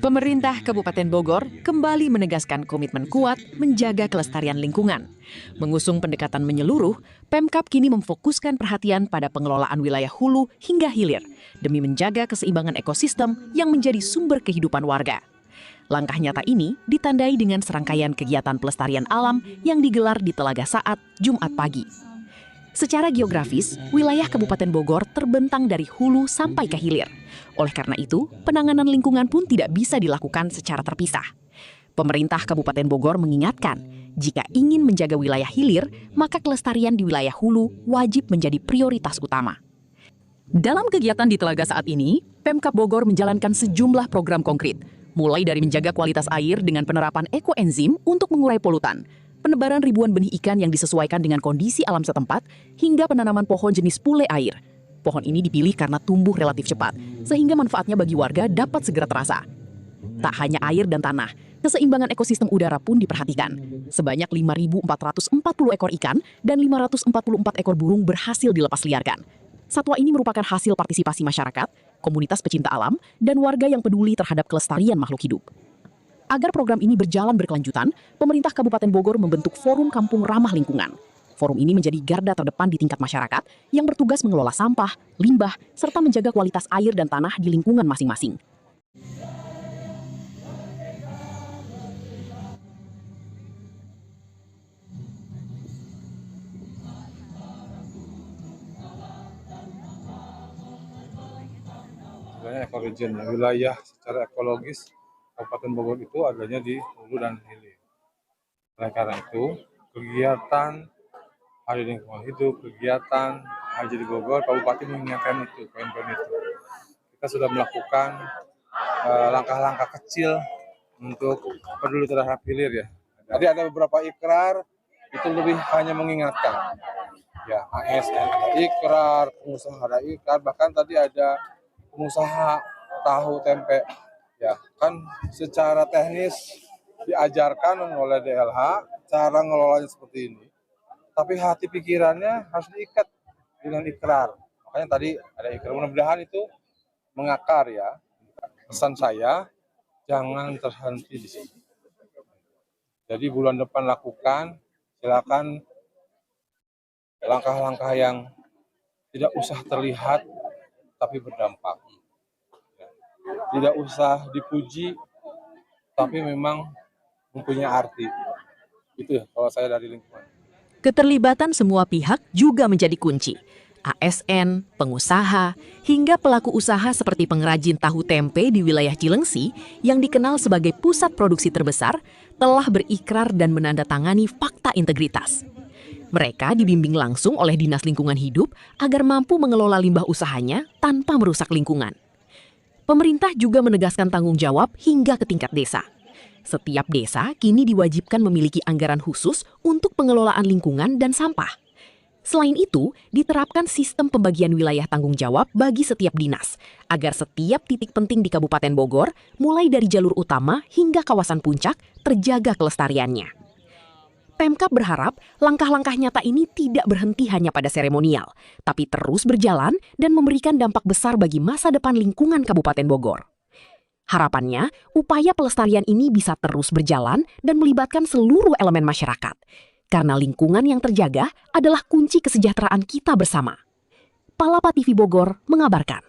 Pemerintah Kabupaten Bogor kembali menegaskan komitmen kuat menjaga kelestarian lingkungan. Mengusung pendekatan menyeluruh, Pemkab kini memfokuskan perhatian pada pengelolaan wilayah hulu hingga hilir demi menjaga keseimbangan ekosistem yang menjadi sumber kehidupan warga. Langkah nyata ini ditandai dengan serangkaian kegiatan pelestarian alam yang digelar di Telaga Saat, Jumat pagi. Secara geografis, wilayah Kabupaten Bogor terbentang dari hulu sampai ke hilir. Oleh karena itu, penanganan lingkungan pun tidak bisa dilakukan secara terpisah. Pemerintah Kabupaten Bogor mengingatkan, jika ingin menjaga wilayah hilir, maka kelestarian di wilayah hulu wajib menjadi prioritas utama. Dalam kegiatan di Telaga Saat ini, Pemkab Bogor menjalankan sejumlah program konkret, mulai dari menjaga kualitas air dengan penerapan ekoenzim untuk mengurai polutan, penebaran ribuan benih ikan yang disesuaikan dengan kondisi alam setempat, hingga penanaman pohon jenis pule air. Pohon ini dipilih karena tumbuh relatif cepat, sehingga manfaatnya bagi warga dapat segera terasa. Tak hanya air dan tanah, keseimbangan ekosistem udara pun diperhatikan. Sebanyak 5.440 ekor ikan dan 544 ekor burung berhasil dilepas liarkan. Satwa ini merupakan hasil partisipasi masyarakat, komunitas pecinta alam, dan warga yang peduli terhadap kelestarian makhluk hidup. Agar program ini berjalan berkelanjutan, pemerintah Kabupaten Bogor membentuk Forum Kampung Ramah Lingkungan. Forum ini menjadi garda terdepan di tingkat masyarakat yang bertugas mengelola sampah, limbah, serta menjaga kualitas air dan tanah di lingkungan masing-masing. Sebenarnya ekoregion, wilayah secara ekologis Kabupaten Bogor itu adanya di hulu dan hilir. Oleh karena itu, kegiatan Hari Lingkungan Hidup, kegiatan Hari Jadi Bogor, Kabupaten mengingatkan itu, poin-poin itu. Kita sudah melakukan langkah-langkah kecil untuk peduli terhadap hilir ya. Jadi ada beberapa ikrar itu lebih hanya mengingatkan. Ya, ASN ada ikrar, pengusaha ada ikrar, bahkan tadi ada pengusaha tahu tempe. Ya, kan secara teknis diajarkan oleh DLH cara ngelolanya seperti ini. Tapi hati pikirannya harus diikat dengan ikrar. Makanya tadi ada ikrar. Mudah-mudahan itu mengakar ya. Pesan saya, jangan terhenti di sini. Jadi bulan depan lakukan, silakan langkah-langkah yang tidak usah terlihat tapi berdampak. Tidak usah dipuji, tapi memang mempunyai arti. Itu ya kalau saya dari lingkungan. Keterlibatan semua pihak juga menjadi kunci. ASN, pengusaha, hingga pelaku usaha seperti pengrajin tahu tempe di wilayah Cilengsi yang dikenal sebagai pusat produksi terbesar telah berikrar dan menandatangani fakta integritas. Mereka dibimbing langsung oleh Dinas Lingkungan Hidup agar mampu mengelola limbah usahanya tanpa merusak lingkungan. Pemerintah juga menegaskan tanggung jawab hingga ke tingkat desa. Setiap desa kini diwajibkan memiliki anggaran khusus untuk pengelolaan lingkungan dan sampah. Selain itu, diterapkan sistem pembagian wilayah tanggung jawab bagi setiap dinas, agar setiap titik penting di Kabupaten Bogor, mulai dari jalur utama hingga kawasan puncak, terjaga kelestariannya. Pemkab berharap langkah-langkah nyata ini tidak berhenti hanya pada seremonial, tapi terus berjalan dan memberikan dampak besar bagi masa depan lingkungan Kabupaten Bogor. Harapannya, upaya pelestarian ini bisa terus berjalan dan melibatkan seluruh elemen masyarakat. Karena lingkungan yang terjaga adalah kunci kesejahteraan kita bersama. Palapa TV Bogor mengabarkan.